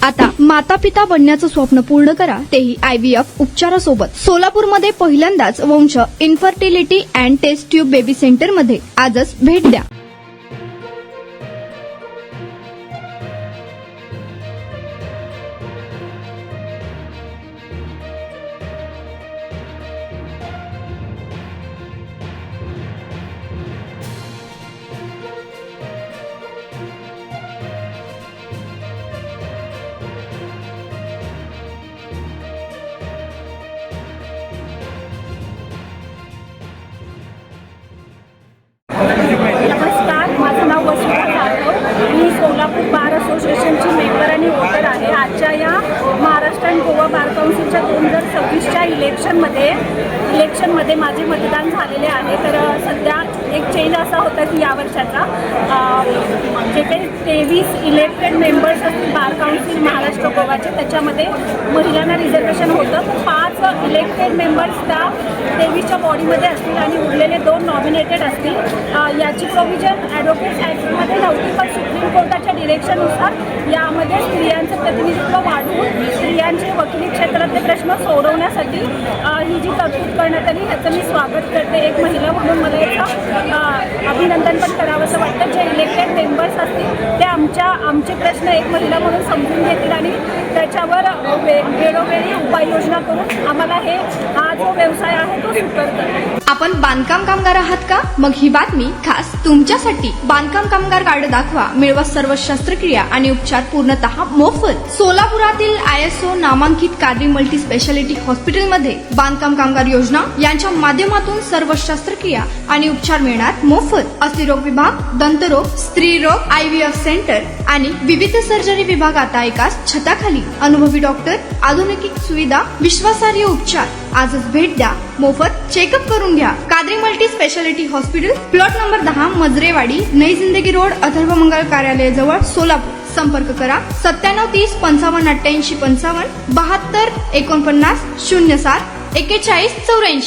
आता माता पिता बनण्याचं स्वप्न पूर्ण करा, तेही IVF उपचारासोबत. सोलापूरमध्ये पहिल्यांदाच Vansh infertility and test tube baby सेंटरमध्ये आजच भेट द्या. नमस्कार, माझं नाव वसुधा जाधव. मी सोलापूर बार असोसिएशनची मेंबर आणि वोटर आहे. आजच्या या महाराष्ट्र आणि गोवा बार काउन्सिलच्या 2026च्या इलेक्शनमध्ये माझे मतदान झालेले आहे. तर सध्या एक चेंज असा होता की यावर्षाचा जे काही 23 इलेक्टेड मेंबर्स असतील बार काउन्सिल महाराष्ट्र गोवाचे, त्याच्यामध्ये महिलांना रिझर्वेशन होतं. 5 इलेक्टेड मेंबर्स त्या 23च्या बॉडीमध्ये असतील आणि उरलेले 2 नॉमिनेटेड असतील. याची प्रोव्हिजन ॲडव्होकेट्स ॲक्टमध्ये नव्हती, पण सुप्रीम कोर्टाच्या डिरेक्शननुसार यामध्ये स्त्रियांचं प्रतिनिधित्व वाढवून स्त्रियांचे वकिली क्षेत्रातले प्रश्न सोडवण्यासाठी ही जी तरतूद करण्यात आली ह्याचं मी स्वागत करते. एक महिला म्हणून मला याचं अभिनंदन पण करावंसं वाटतं. जे इलेक्टेड मेंबर्स असतील ते आमचे प्रश्न एक महिला म्हणून समजून घेतील आणि त्याच्यावर वेळोवेळी उपाययोजना करून आम्हाला हा जो व्यवसाय आहे तो सुकर करतो. आपण बांधकाम कामगार आहात का? मग ही बातमी खास तुमच्यासाठी. बांधकाम कामगार कार्ड दाखवा, मिळवा सर्व शस्त्रक्रिया आणि उपचार पूर्णतः मोफत. सोलापुरातील ISO नामांकित कादरी मल्टी स्पेशालिटी हॉस्पिटलमध्ये बांधकाम कामगार योजना यांच्या माध्यमातून सर्व शस्त्रक्रिया आणि उपचार मिळणार मोफत. अस्थिरोग विभाग, दंतरोग, स्त्रीरोग, IVF सेंटर आणि विविध सर्जरी विभाग आता एकाच छताखाली. अनुभवी डॉक्टर, आधुनिक सुविधा, विश्वासार्ह उपचार. आजच भेट द्या, मोफत चेकअप करून घ्या. Qadri multi speciality hospital, plot number 10, Majrewadi, नई जिंदगी रोड, अथर्व मंगल कार्यालय जवळ, सोलापूर. संपर्क करा 9730 55 88 55 72 49 07 41 84.